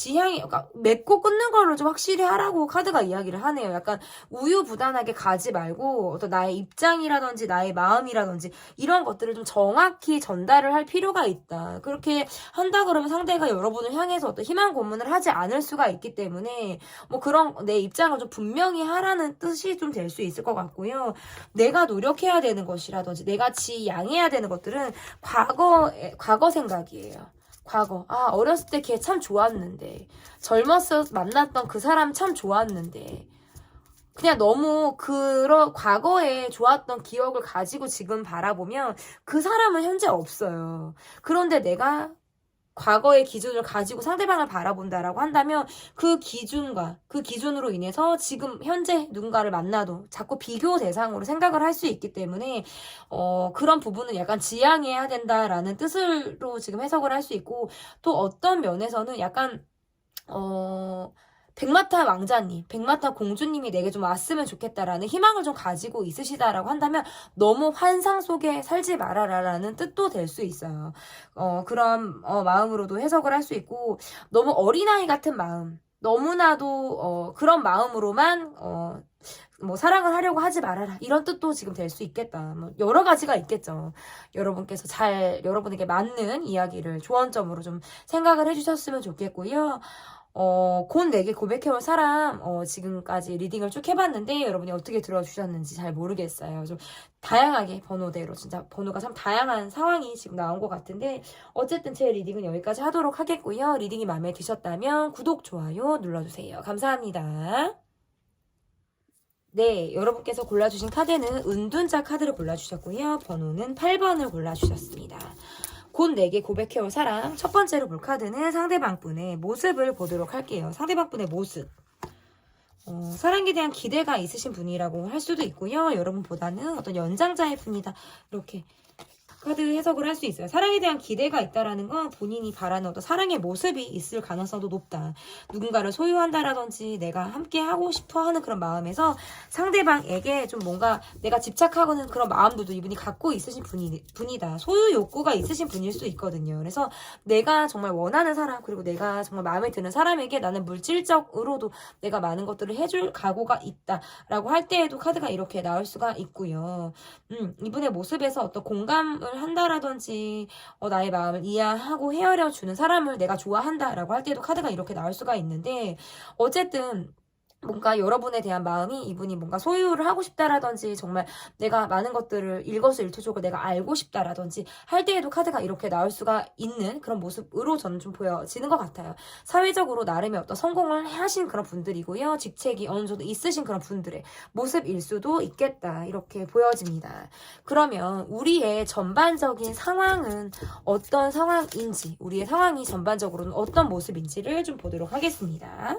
그러니까 맺고 끊는 거를 좀 확실히 하라고 카드가 이야기를 하네요. 약간 우유부단하게 가지 말고 어떤 나의 입장이라든지 나의 마음이라든지 이런 것들을 좀 정확히 전달을 할 필요가 있다. 그렇게 한다 그러면 상대가 여러분을 향해서 어떤 희망 고문을 하지 않을 수가 있기 때문에 뭐 그런 내 입장을 좀 분명히 하라는 뜻이 좀 될 수 있을 것 같고요. 내가 노력해야 되는 것이라든지 내가 지양해야 되는 것들은 과거 생각이에요. 과거. 어렸을 때 걔 참 좋았는데. 젊었을 때 만났던 그 사람 참 좋았는데. 그냥 너무 과거에 좋았던 기억을 가지고 지금 바라보면 그 사람은 현재 없어요. 그런데 내가 과거의 기준을 가지고 상대방을 바라본다라고 한다면 그 기준으로 인해서 지금 현재 누군가를 만나도 자꾸 비교 대상으로 생각을 할 수 있기 때문에 그런 부분은 약간 지양해야 된다라는 뜻으로 지금 해석을 할 수 있고 또 어떤 면에서는 약간 백마탄 왕자님, 백마탄 공주님이 내게 좀 왔으면 좋겠다라는 희망을 좀 가지고 있으시다라고 한다면 너무 환상 속에 살지 말아라라는 뜻도 될 수 있어요. 그런 마음으로도 해석을 할 수 있고 너무 어린아이 같은 마음, 너무나도 그런 마음으로만 뭐 사랑을 하려고 하지 말아라 이런 뜻도 지금 될 수 있겠다. 뭐 여러 가지가 있겠죠. 여러분께서 여러분에게 맞는 이야기를 조언점으로 좀 생각을 해주셨으면 좋겠고요. 곧 내게 고백해올 사람, 지금까지 리딩을 쭉 해봤는데, 여러분이 어떻게 들어주셨는지 잘 모르겠어요. 좀 다양하게 번호대로, 진짜 번호가 참 다양한 상황이 지금 나온 것 같은데, 어쨌든 제 리딩은 여기까지 하도록 하겠고요. 리딩이 마음에 드셨다면 구독, 좋아요 눌러주세요. 감사합니다. 네, 여러분께서 골라주신 카드는 은둔자 카드를 골라주셨고요. 번호는 8번을 골라주셨습니다. 곧 내게 고백해올 사람 첫 번째로 볼 카드는 상대방분의 모습을 보도록 할게요. 상대방분의 모습 사랑에 대한 기대가 있으신 분이라고 할 수도 있고요. 여러분보다는 어떤 연장자의 분이다 이렇게 카드 해석을 할 수 있어요. 사랑에 대한 기대가 있다라는 건 본인이 바라는 어떤 사랑의 모습이 있을 가능성도 높다. 누군가를 소유한다라든지 내가 함께 하고 싶어 하는 그런 마음에서 상대방에게 좀 뭔가 내가 집착하고는 그런 마음들도 이분이 갖고 있으신 분이다. 소유 욕구가 있으신 분일 수 있거든요. 그래서 내가 정말 원하는 사람 그리고 내가 정말 마음에 드는 사람에게 나는 물질적으로도 내가 많은 것들을 해줄 각오가 있다라고 할 때에도 카드가 이렇게 나올 수가 있고요. 이분의 모습에서 어떤 공감을 한다라든지 나의 마음을 이해하고 헤아려 주는 사람을 내가 좋아한다라고 할 때도 카드가 이렇게 나올 수가 있는데 어쨌든 뭔가 여러분에 대한 마음이 이분이 뭔가 소유를 하고 싶다라든지 정말 내가 많은 것들을 일거수일투족을 내가 알고 싶다라든지 할 때에도 카드가 이렇게 나올 수가 있는 그런 모습으로 저는 좀 보여지는 것 같아요. 사회적으로 나름의 어떤 성공을 하신 그런 분들이고요. 직책이 어느 정도 있으신 그런 분들의 모습일 수도 있겠다 이렇게 보여집니다. 그러면 우리의 전반적인 상황은 어떤 상황인지 우리의 상황이 전반적으로는 어떤 모습인지를 좀 보도록 하겠습니다.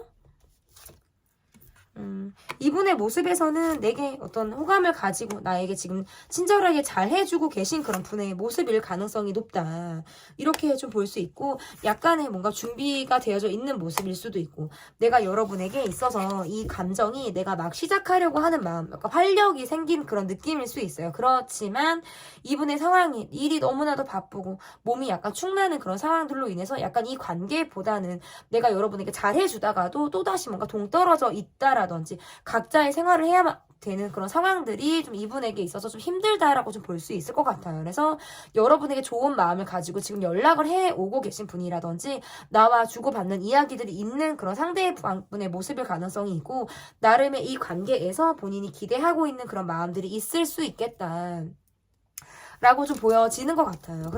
이분의 모습에서는 내게 어떤 호감을 가지고 나에게 지금 친절하게 잘 해주고 계신 그런 분의 모습일 가능성이 높다. 이렇게 좀 볼 수 있고 약간의 뭔가 준비가 되어져 있는 모습일 수도 있고 내가 여러분에게 있어서 이 감정이 내가 막 시작하려고 하는 마음, 약간 활력이 생긴 그런 느낌일 수 있어요. 그렇지만 이분의 상황이 일이 너무나도 바쁘고 몸이 약간 축나는 그런 상황들로 인해서 약간 이 관계보다는 내가 여러분에게 잘 해주다가도 또다시 뭔가 동떨어져 있다라든지 각자의 생활을 해야만 되는 그런 상황들이 좀 이분에게 있어서 좀 힘들다라고 좀 볼 수 있을 것 같아요. 그래서 여러분에게 좋은 마음을 가지고 지금 연락을 해 오고 계신 분이라든지 나와 주고받는 이야기들이 있는 그런 상대분의 모습일 가능성이 있고 나름의 이 관계에서 본인이 기대하고 있는 그런 마음들이 있을 수 있겠다. 라고 좀 보여지는 것 같아요.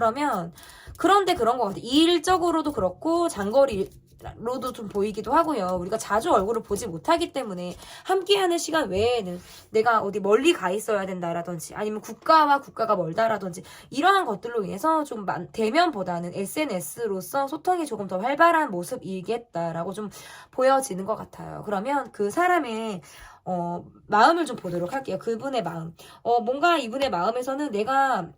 그런데 그런 것 같아요. 일적으로도 그렇고 장거리로도 좀 보이기도 하고요. 우리가 자주 얼굴을 보지 못하기 때문에 함께하는 시간 외에는 내가 어디 멀리 가 있어야 된다라든지 아니면 국가와 국가가 멀다라든지 이러한 것들로 인해서 좀 대면보다는 SNS로서 소통이 조금 더 활발한 모습이겠다라고 좀 보여지는 것 같아요. 그러면 그 사람의 마음을 좀 보도록 할게요. 그분의 마음. 뭔가 이분의 마음에서는 내가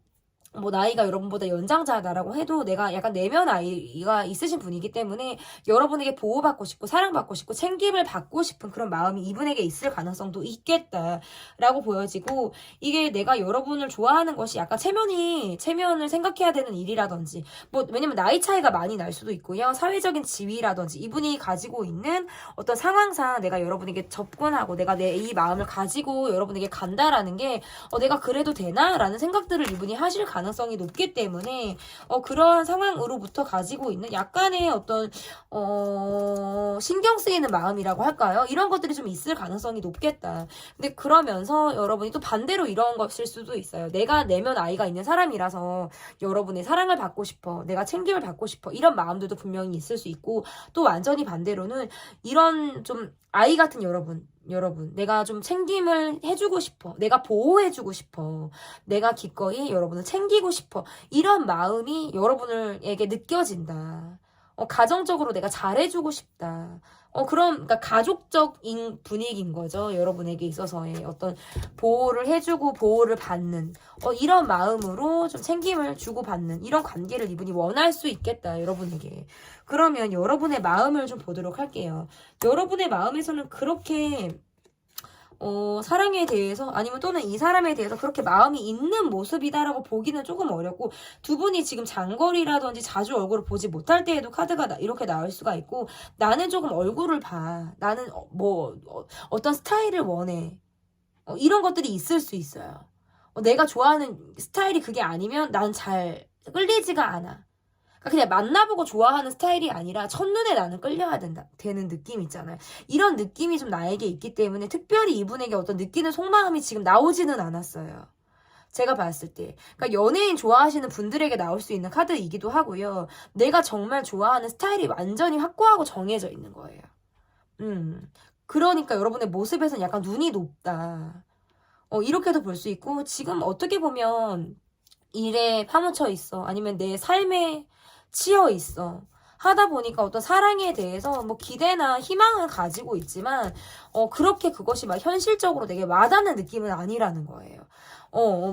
뭐 나이가 여러분보다 연장자다라고 해도 내가 약간 내면 아이가 있으신 분이기 때문에 여러분에게 보호받고 싶고 사랑받고 싶고 챙김을 받고 싶은 그런 마음이 이분에게 있을 가능성도 있겠다라고 보여지고 이게 내가 여러분을 좋아하는 것이 약간 체면을 생각해야 되는 일이라든지 뭐 왜냐면 나이 차이가 많이 날 수도 있고요. 사회적인 지위라든지 이분이 가지고 있는 어떤 상황상 내가 여러분에게 접근하고 내가 내 이 마음을 가지고 여러분에게 간다라는 게 내가 그래도 되나라는 생각들을 이분이 하실 가능성이 높기 때문에 그러한 상황으로부터 가지고 있는 약간의 어떤 신경 쓰이는 마음이라고 할까요? 이런 것들이 좀 있을 가능성이 높겠다. 근데 그러면서 여러분이 또 반대로 이런 것일 수도 있어요. 내가 내면 아이가 있는 사람이라서 여러분의 사랑을 받고 싶어. 내가 챙김을 받고 싶어. 이런 마음들도 분명히 있을 수 있고 또 완전히 반대로는 이런 좀 아이 같은 여러분 내가 좀 챙김을 해주고 싶어. 내가 보호해주고 싶어. 내가 기꺼이 여러분을 챙기고 싶어. 이런 마음이 여러분에게 느껴진다. 가정적으로 내가 잘해주고 싶다. 그러니까 가족적인 분위기인 거죠. 여러분에게 있어서의 어떤 보호를 해주고 보호를 받는 이런 마음으로 좀 챙김을 주고받는 이런 관계를 이분이 원할 수 있겠다. 여러분에게. 그러면 여러분의 마음을 좀 보도록 할게요. 여러분의 마음에서는 그렇게 사랑에 대해서 아니면 또는 이 사람에 대해서 그렇게 마음이 있는 모습이다라고 보기는 조금 어렵고 두 분이 지금 장거리라든지 자주 얼굴을 보지 못할 때에도 카드가 이렇게 나올 수가 있고 나는 조금 얼굴을 봐. 나는 어떤 스타일을 원해. 이런 것들이 있을 수 있어요. 내가 좋아하는 스타일이 그게 아니면 난 잘 끌리지가 않아. 그냥 만나보고 좋아하는 스타일이 아니라 첫눈에 나는 끌려야 되는 느낌 있잖아요. 이런 느낌이 좀 나에게 있기 때문에 특별히 이분에게 어떤 느끼는 속마음이 지금 나오지는 않았어요. 제가 봤을 때. 그러니까 연예인 좋아하시는 분들에게 나올 수 있는 카드이기도 하고요. 내가 정말 좋아하는 스타일이 완전히 확고하고 정해져 있는 거예요. 그러니까 여러분의 모습에서는 약간 눈이 높다. 이렇게도 볼 수 있고 지금 어떻게 보면 일에 파묻혀 있어. 아니면 내 삶에 치여 있어. 하다 보니까 어떤 사랑에 대해서 뭐 기대나 희망을 가지고 있지만 그렇게 그것이 막 현실적으로 되게 와닿는 느낌은 아니라는 거예요.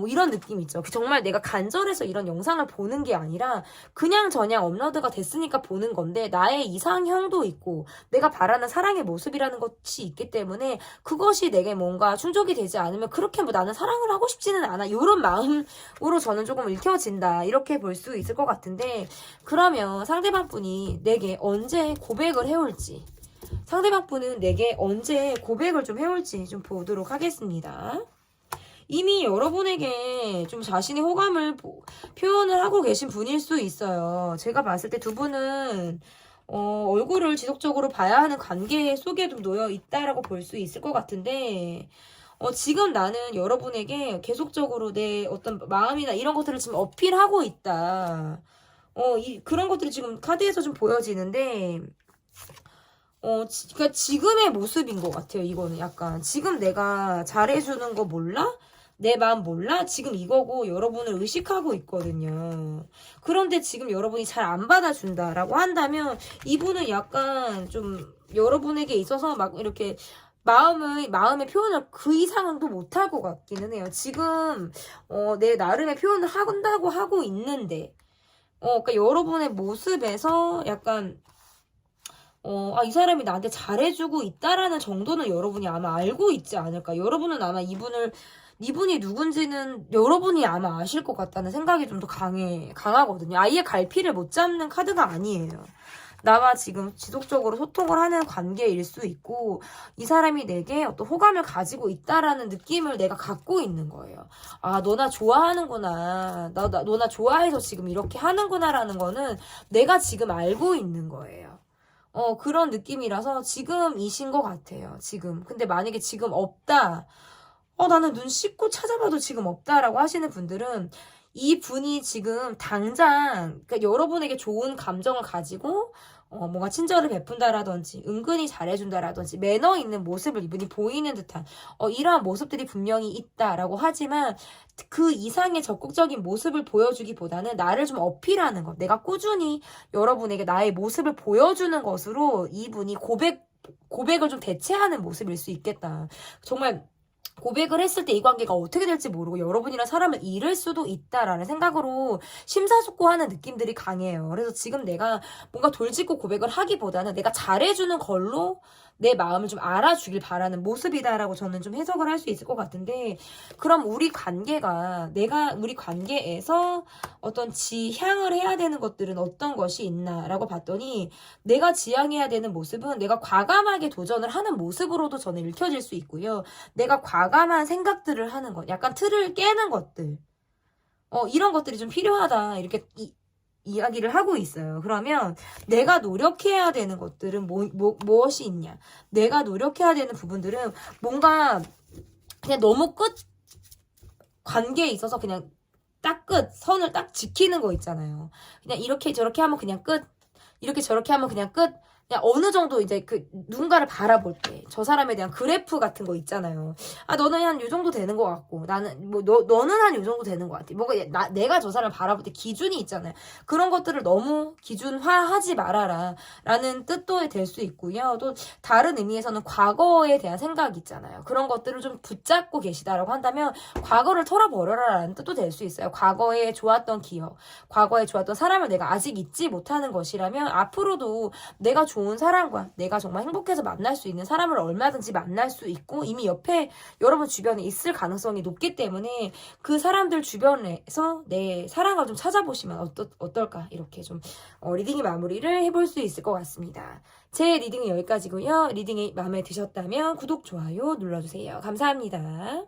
이런 느낌 있죠. 정말 내가 간절해서 이런 영상을 보는 게 아니라 그냥 저냥 업로드가 됐으니까 보는 건데 나의 이상형도 있고 내가 바라는 사랑의 모습이라는 것이 있기 때문에 그것이 내게 뭔가 충족이 되지 않으면 그렇게 뭐 나는 사랑을 하고 싶지는 않아. 이런 마음으로 저는 조금 읽혀진다. 이렇게 볼 수 있을 것 같은데 그러면 상대방 분이 내게 언제 고백을 해올지 상대방 분은 내게 언제 고백을 좀 해올지 좀 보도록 하겠습니다. 이미 여러분에게 좀 자신의 호감을 표현을 하고 계신 분일 수 있어요. 제가 봤을 때 두 분은 얼굴을 지속적으로 봐야 하는 관계 속에 좀 놓여 있다라고 볼 수 있을 것 같은데, 지금 나는 여러분에게 계속적으로 내 어떤 마음이나 이런 것들을 지금 어필하고 있다. 그런 것들이 지금 카드에서 좀 보여지는데, 그러니까 지금의 모습인 것 같아요, 이거는 약간. 지금 내가 잘해주는 거 몰라? 내 마음 몰라? 지금 이거고 여러분을 의식하고 있거든요. 그런데 지금 여러분이 잘 안 받아준다라고 한다면 이분은 약간 좀 여러분에게 있어서 막 이렇게 마음의 표현을 그 이상은 또 못할 것 같기는 해요. 지금, 내 나름의 표현을 한다고 하고 있는데, 그러니까 여러분의 모습에서 약간, 이 사람이 나한테 잘해주고 있다라는 정도는 여러분이 아마 알고 있지 않을까. 여러분은 아마 이분이 누군지는 여러분이 아마 아실 것 같다는 생각이 좀 더 강하거든요. 아예 갈피를 못 잡는 카드가 아니에요. 나와 지금 지속적으로 소통을 하는 관계일 수 있고, 이 사람이 내게 어떤 호감을 가지고 있다라는 느낌을 내가 갖고 있는 거예요. 아, 너 나 좋아하는구나. 너 나 좋아해서 지금 이렇게 하는구나라는 거는 내가 지금 알고 있는 거예요. 그런 느낌이라서 지금이신 것 같아요. 지금. 근데 만약에 지금 없다. 나는 눈 씻고 찾아봐도 지금 없다라고 하시는 분들은 이 분이 지금 당장, 그러니까 여러분에게 좋은 감정을 가지고, 뭔가 친절을 베푼다라든지, 은근히 잘해준다라든지, 매너 있는 모습을 이분이 보이는 듯한, 이러한 모습들이 분명히 있다라고 하지만, 그 이상의 적극적인 모습을 보여주기보다는 나를 좀 어필하는 것. 내가 꾸준히 여러분에게 나의 모습을 보여주는 것으로 이분이 고백을 좀 대체하는 모습일 수 있겠다. 정말, 고백을 했을 때 이 관계가 어떻게 될지 모르고 여러분이랑 사람을 잃을 수도 있다라는 생각으로 심사숙고하는 느낌들이 강해요. 그래서 지금 내가 뭔가 돌직구 고백을 하기보다는 내가 잘해주는 걸로 내 마음을 좀 알아주길 바라는 모습이다라고 저는 좀 해석을 할 수 있을 것 같은데, 그럼 우리 관계에서 어떤 지향을 해야 되는 것들은 어떤 것이 있나라고 봤더니, 내가 지향해야 되는 모습은 내가 과감하게 도전을 하는 모습으로도 저는 읽혀질 수 있고요. 내가 과감한 생각들을 하는 것, 약간 틀을 깨는 것들, 이런 것들이 좀 필요하다, 이렇게 이야기를 하고 있어요. 그러면 내가 노력해야 되는 것들은 무엇이 있냐? 내가 노력해야 되는 부분들은 뭔가 그냥 너무 관계에 있어서 그냥 딱 선을 딱 지키는 거 있잖아요. 그냥 이렇게 저렇게 하면 그냥 끝. 이렇게 저렇게 하면 그냥 끝. 그냥 어느 정도 이제 누군가를 바라볼 때 저 사람에 대한 그래프 같은 거 있잖아요. 아, 너는 한 요 정도 되는 것 같고, 나는 너는 한 요 정도 되는 것 같아. 뭔가 내가 저 사람을 바라볼 때 기준이 있잖아요. 그런 것들을 너무 기준화하지 말아라 라는 뜻도 될 수 있고요. 또 다른 의미에서는 과거에 대한 생각이 있잖아요. 그런 것들을 좀 붙잡고 계시다라고 한다면 과거를 털어버려라 라는 뜻도 될 수 있어요. 과거에 좋았던 기억, 과거에 좋았던 사람을 내가 아직 잊지 못하는 것이라면 앞으로도 내가 좋은 사람과 내가 정말 행복해서 만날 수 있는 사람을 얼마든지 만날 수 있고, 이미 옆에 여러분 주변에 있을 가능성이 높기 때문에 그 사람들 주변에서 내 사랑을 좀 찾아보시면 어떨까, 이렇게 좀 리딩의 마무리를 해볼 수 있을 것 같습니다. 제 리딩은 여기까지고요. 리딩이 마음에 드셨다면 구독, 좋아요 눌러주세요. 감사합니다.